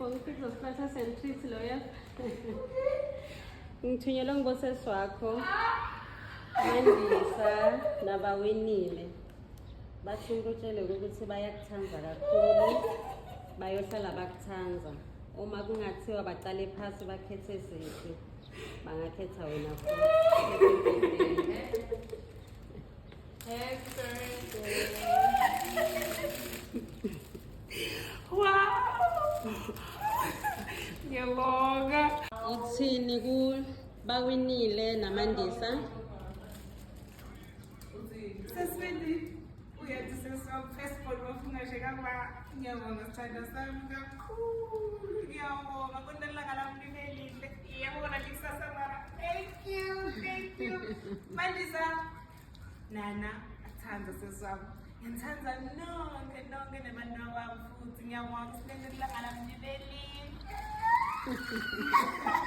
ngifisa siphatha sentreat loya. Ngithunyelwe ngibosesi wakho. Mandisa nabawinile. Bathi ngikutshele ukuthi bayakuthanda kakhulu. Bayohlala bakuthanza. Uma kungathiwa baqale phasi bakhethe siphi, bangakhetha wena futhi. Happy birthday. Wow! Ngiyabonga. Uthini ku bawinile naMandisa? Sesibili uyathi sesifestival wafuna nje kama ngiyabonga sithanda sami kakhulu. Ngiyabonga kodwa ilanga lami libelihle. Ngiyabonga likusasa mara. Thank you. Mandisa. Nana, athanda sesami. Ngithanda nonke nabantu bami futhi ngiyabonga ukuthi ilanga lami libelihle.